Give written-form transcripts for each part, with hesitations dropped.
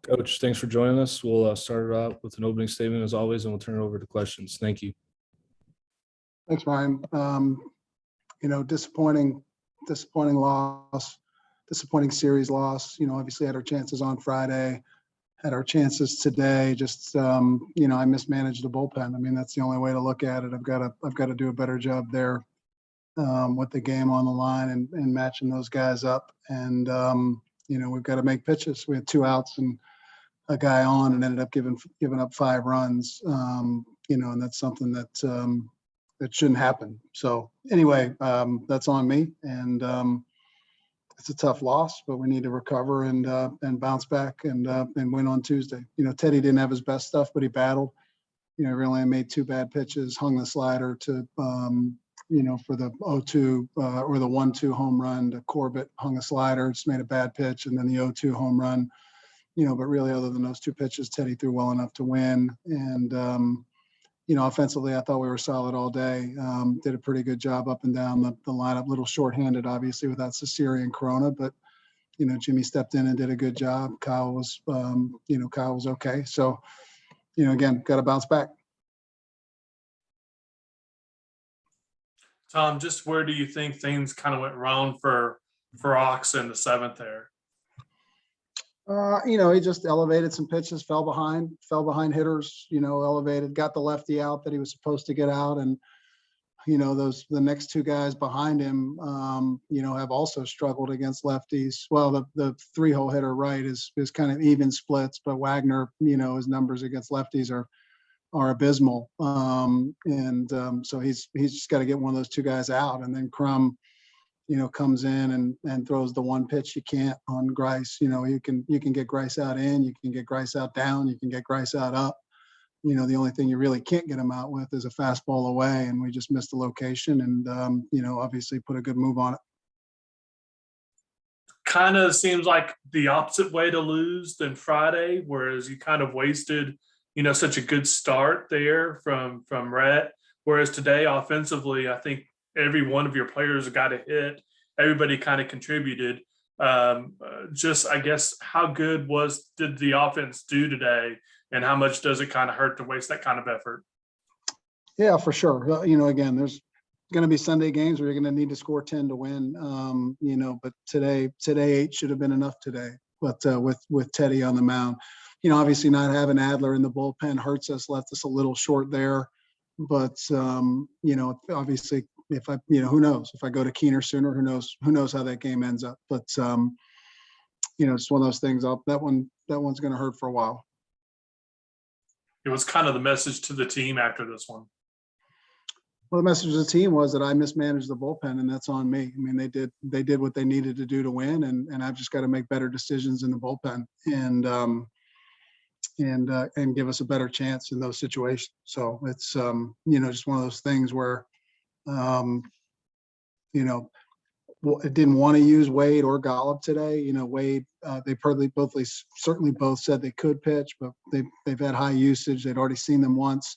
Coach, thanks for joining us. We'll start it out with an opening statement as always, and we'll turn it over to questions. Thank you. Thanks, Ryan. Disappointing loss, disappointing series loss. Obviously had our chances on Friday, had our chances today. Just I mismanaged the bullpen. I mean, that's the only way to look at it. I've got to do a better job there with the game on the line and matching those guys up. And we've got to make pitches. We had 2 outs and a guy on, and ended up giving up 5 runs. And that's something that shouldn't happen. So anyway, that's on me, and it's a tough loss, but we need to recover and bounce back and win on Tuesday. Teddy didn't have his best stuff, but he battled. Really made 2 bad pitches, hung the slider to for the 0-2 or the 1-2 home run to Corbett, hung a slider, just made a bad pitch, and then the 0-2 home run. But really, other than those 2 pitches, Teddy threw well enough to win. And offensively, I thought we were solid all day. Did a pretty good job up and down the lineup. Little shorthanded, obviously, without Cesare and Corona, but Jimmy stepped in and did a good job. Kyle was okay. So again, got to bounce back. Tom, just where do you think things kind of went wrong for Ox in the 7th there? He just elevated some pitches, fell behind hitters, elevated, got the lefty out that he was supposed to get out. And, the next 2 guys behind him, have also struggled against lefties. Well, the 3-hole hitter right is kind of even splits, but Wagner, his numbers against lefties are abysmal. So he's just got to get one of those 2 guys out. And then Crum, comes in and throws the one pitch you can't on Grice. You can get Grice out in, you can get Grice out down, you can get Grice out up. The only thing you really can't get him out with is a fastball away, and we just missed the location and, obviously put a good move on it. Kind of seems like the opposite way to lose than Friday, whereas you kind of wasted, such a good start there from Rhett. Whereas today, offensively, I think every one of your players got a hit. Everybody kind of contributed. I guess, how good did the offense do today, and how much does it kind of hurt to waste that kind of effort? Yeah, for sure. Again, there's going to be Sunday games where you're going to need to score 10 to win. But today 8 should have been enough today. But with Teddy on the mound, obviously not having Adler in the bullpen hurts us, left us a little short there. But obviously, if I, who knows if I go to Keener sooner, who knows how that game ends up. But it's one of those things. That one's going to hurt for a while. It was kind of the message to the team after this one. Well, the message to the team was that I mismanaged the bullpen, and that's on me. I mean, they did what they needed to do to win, and I've just got to make better decisions in the bullpen and give us a better chance in those situations. So it's just one of those things where it didn't want to use Wade or Golub today. Wade, they certainly both said they could pitch, but they've had high usage. They'd already seen them once.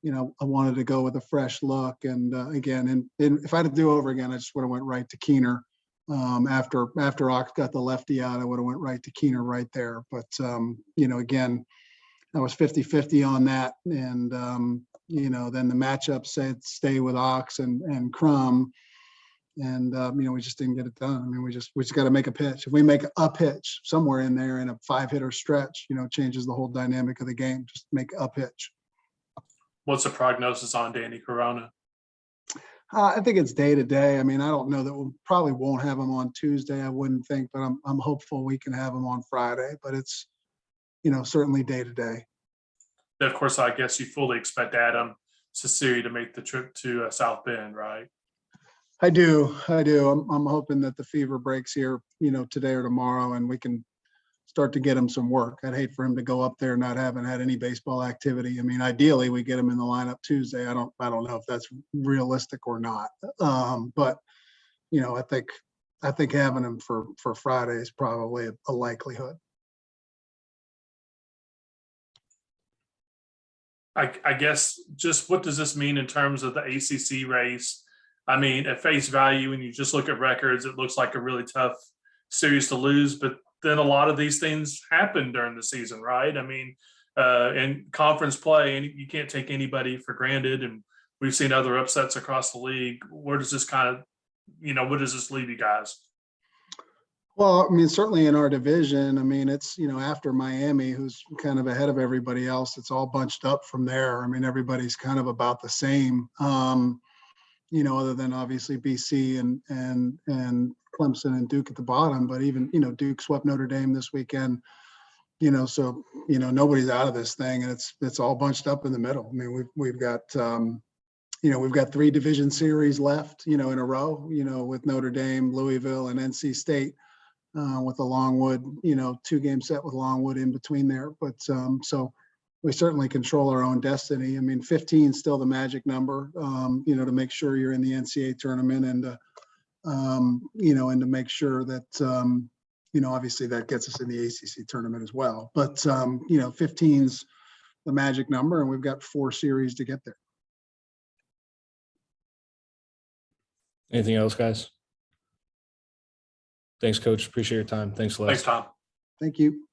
I wanted to go with a fresh look. And again, if I had to do over again, I just would have went right to Keener. After Ox got the lefty out, I would have went right to Keener right there. But, again, I was 50-50 on that. And, then the matchup said stay with Ox and Crum. And, we just didn't get it done. I mean, we just got to make a pitch. If we make a pitch somewhere in there in a 5-hitter stretch, it changes the whole dynamic of the game. Just make a pitch. What's the prognosis on Danny Corona? I think it's day to day. I mean, I don't know that we probably won't have him on Tuesday. I wouldn't think, but I'm hopeful we can have him on Friday. But it's, certainly day to day. Of course, I guess you fully expect Adam Cesare to make the trip to South Bend, right? I do. I'm hoping that the fever breaks here, today or tomorrow, and we can start to get him some work. I'd hate for him to go up there not having had any baseball activity. I mean, ideally, we get him in the lineup Tuesday. I don't know if that's realistic or not. But I think having him for Friday is probably a likelihood. I guess just what does this mean in terms of the ACC race? I mean, at face value, when you just look at records, it looks like a really tough series to lose. But then a lot of these things happen during the season, right? I mean, in conference play, and you can't take anybody for granted. And we've seen other upsets across the league. Where does this kind of, what does this leave you guys? Well, I mean, certainly in our division, I mean, it's, after Miami, who's kind of ahead of everybody else, it's all bunched up from there. I mean, everybody's kind of about the same, other than obviously BC and Clemson and Duke at the bottom. But even, Duke swept Notre Dame this weekend, so, nobody's out of this thing, and it's all bunched up in the middle. I mean, we've got, we've got 3 division series left, in a row, with Notre Dame, Louisville, and NC State. With the Longwood, 2-game set with Longwood in between there. But so we certainly control our own destiny. I mean, 15 is still the magic number, to make sure you're in the NCAA tournament and, and to make sure that, obviously that gets us in the ACC tournament as well. But, 15's the magic number, and we've got 4 series to get there. Anything else, guys? Thanks, Coach. Appreciate your time. Thanks, Les. Thanks, Tom. Thank you.